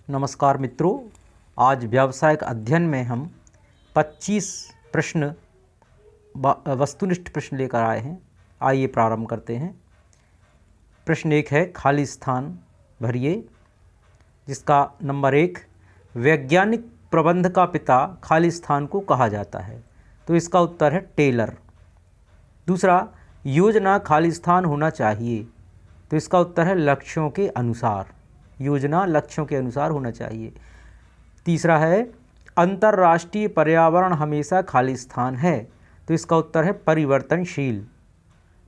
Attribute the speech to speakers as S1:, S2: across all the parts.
S1: नमस्कार मित्रों, आज व्यावसायिक अध्ययन में हम 25 प्रश्न वस्तुनिष्ठ प्रश्न लेकर आए हैं। आइए प्रारंभ करते हैं। प्रश्न 1 है खाली स्थान भरिए, जिसका नंबर 1, वैज्ञानिक प्रबंध का पिता खाली स्थान को कहा जाता है, तो इसका उत्तर है टेलर। दूसरा, योजना खाली स्थान होना चाहिए, तो इसका उत्तर है लक्ष्यों के अनुसार। योजना लक्ष्यों के अनुसार होना चाहिए। तीसरा है अंतर्राष्ट्रीय पर्यावरण हमेशा खाली स्थान है, तो इसका उत्तर है परिवर्तनशील।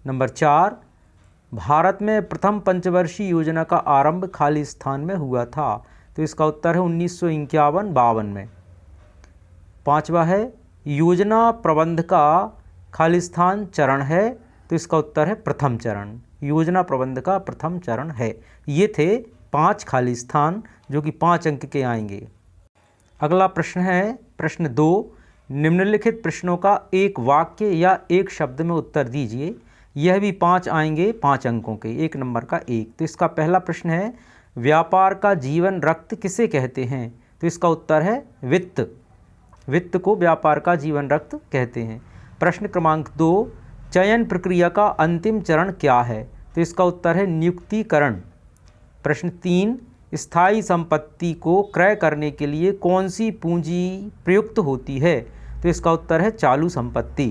S1: नंबर 4, भारत में प्रथम पंचवर्षीय योजना का आरंभ खाली स्थान में हुआ था, तो इसका उत्तर है 1951-52 में। पांचवा है योजना प्रबंध का खाली स्थान चरण है, तो इसका उत्तर है प्रथम चरण। योजना प्रबंध का प्रथम चरण है। ये थे 5 खाली स्थान जो कि 5 अंक के आएंगे। अगला प्रश्न है प्रश्न 2, निम्नलिखित प्रश्नों का एक वाक्य या एक शब्द में उत्तर दीजिए। यह भी 5 आएंगे, 5 अंकों के, 1 नंबर का 1। तो इसका पहला प्रश्न है व्यापार का जीवन रक्त किसे कहते हैं, तो इसका उत्तर है वित्त। वित्त को व्यापार का जीवन रक्त कहते हैं। प्रश्न क्रमांक 2, चयन प्रक्रिया का अंतिम चरण क्या है, तो इसका उत्तर है नियुक्तिकरण। प्रश्न 3, स्थायी संपत्ति को क्रय करने के लिए कौन सी पूंजी प्रयुक्त होती है, तो इसका उत्तर है चालू संपत्ति।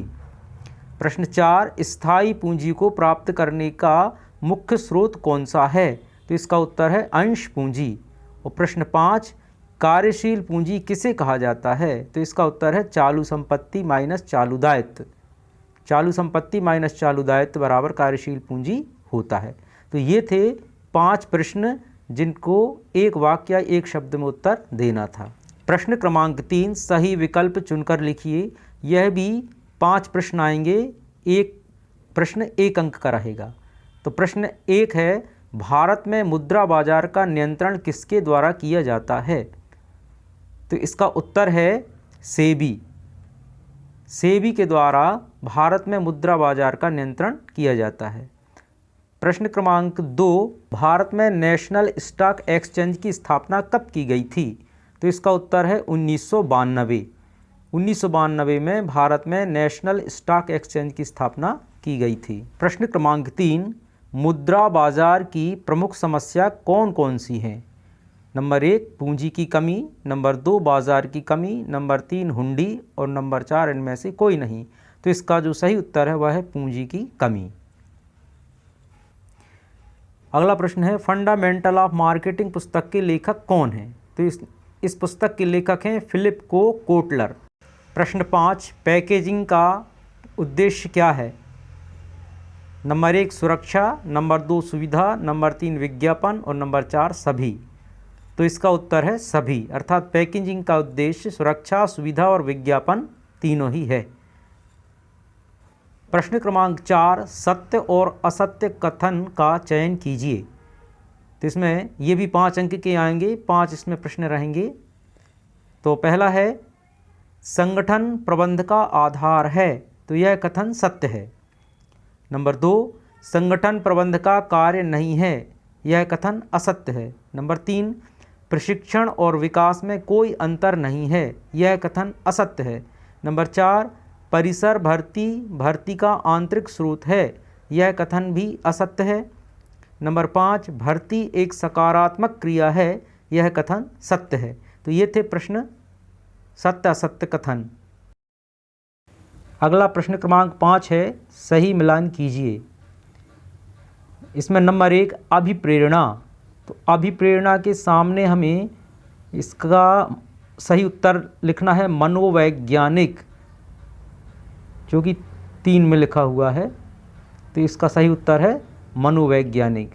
S1: प्रश्न 4, स्थायी पूंजी को प्राप्त करने का मुख्य स्रोत कौन सा है, तो इसका उत्तर है अंश पूंजी। और प्रश्न 5, कार्यशील पूंजी किसे कहा जाता है, तो इसका उत्तर है चालू संपत्ति माइनस चालू दायित्व। चालू संपत्ति माइनस चालू दायित्व बराबर कार्यशील पूंजी होता है। तो ये थे 5 प्रश्न जिनको एक वाक्य या एक शब्द में उत्तर देना था। प्रश्न क्रमांक 3, सही विकल्प चुनकर लिखिए। यह भी 5 प्रश्न आएंगे, एक प्रश्न 1 अंक का रहेगा। तो प्रश्न 1 है भारत में मुद्रा बाजार का नियंत्रण किसके द्वारा किया जाता है, तो इसका उत्तर है सेबी। सेबी के द्वारा भारत में मुद्रा बाजार का नियंत्रण किया जाता है। प्रश्न क्रमांक 2, भारत में नेशनल स्टॉक एक्सचेंज की स्थापना कब की गई थी, तो इसका उत्तर है 1992। 1992 में भारत में नेशनल स्टॉक एक्सचेंज की स्थापना की गई थी। प्रश्न क्रमांक 3, मुद्रा बाजार की प्रमुख समस्या कौन कौन सी हैं। नंबर 1, पूंजी की कमी। नंबर 2, बाजार की कमी। नंबर 3, हुंडी। और नंबर 4, इनमें से कोई नहीं। तो इसका जो सही उत्तर है वह है पूंजी की कमी। अगला प्रश्न है फंडामेंटल ऑफ मार्केटिंग पुस्तक के लेखक कौन हैं, तो इस पुस्तक के लेखक हैं फिलिप को कोटलर। प्रश्न 5, पैकेजिंग का उद्देश्य क्या है। नंबर 1, सुरक्षा। नंबर 2, सुविधा। नंबर 3, विज्ञापन। और नंबर 4, सभी। तो इसका उत्तर है सभी, अर्थात पैकेजिंग का उद्देश्य सुरक्षा, सुविधा और विज्ञापन तीनों ही है। प्रश्न क्रमांक 4, सत्य और असत्य कथन का चयन कीजिए। तो इसमें ये भी 5 अंक के आएंगे, 5 इसमें प्रश्न रहेंगे। तो पहला है संगठन प्रबंध का आधार है, तो यह कथन सत्य है। नंबर 2, संगठन प्रबंध का कार्य नहीं है, यह कथन असत्य है। नंबर 3, प्रशिक्षण और विकास में कोई अंतर नहीं है, यह कथन असत्य है। नंबर 4, परिसर भर्ती का आंतरिक स्रोत है, यह कथन भी असत्य है। नंबर 5, भर्ती एक सकारात्मक क्रिया है, यह कथन सत्य है। तो ये थे प्रश्न सत्य असत्य कथन। अगला प्रश्न क्रमांक 5 है सही मिलान कीजिए। इसमें नंबर 1, अभिप्रेरणा। तो अभिप्रेरणा के सामने हमें इसका सही उत्तर लिखना है मनोवैज्ञानिक, जो कि 3 में लिखा हुआ है। तो इसका सही उत्तर है मनोवैज्ञानिक।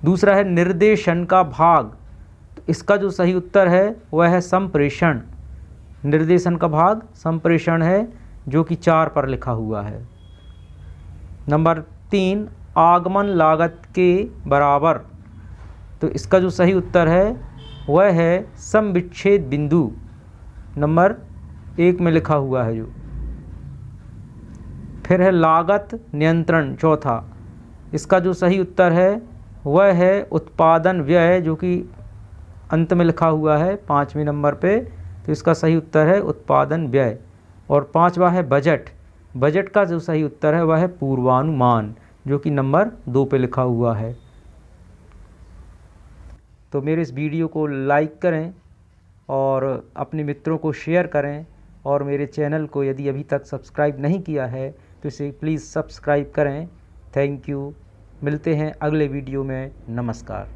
S1: दूसरा है निर्देशन का भाग। तो इसका जो सही उत्तर है वह है संप्रेषण। निर्देशन का भाग संप्रेषण है, जो कि 4 पर लिखा हुआ है। नंबर 3, आगमन लागत के बराबर। तो इसका जो सही उत्तर है वह है समविच्छेद बिंदु, नंबर 1 में लिखा हुआ है जो। फिर है लागत नियंत्रण, चौथा। इसका जो सही उत्तर है वह है उत्पादन व्यय, जो कि अंत में लिखा हुआ है 5वें नंबर पे, तो इसका सही उत्तर है उत्पादन व्यय। और 5वां है बजट। बजट का जो सही उत्तर है वह है पूर्वानुमान, जो कि नंबर 2 पे लिखा हुआ है। तो मेरे इस वीडियो को लाइक करें और अपने मित्रों को शेयर करें, और मेरे चैनल को यदि अभी तक सब्सक्राइब नहीं किया है तो इसे प्लीज़ सब्सक्राइब करें। Thank you. मिलते हैं अगले वीडियो में। नमस्कार।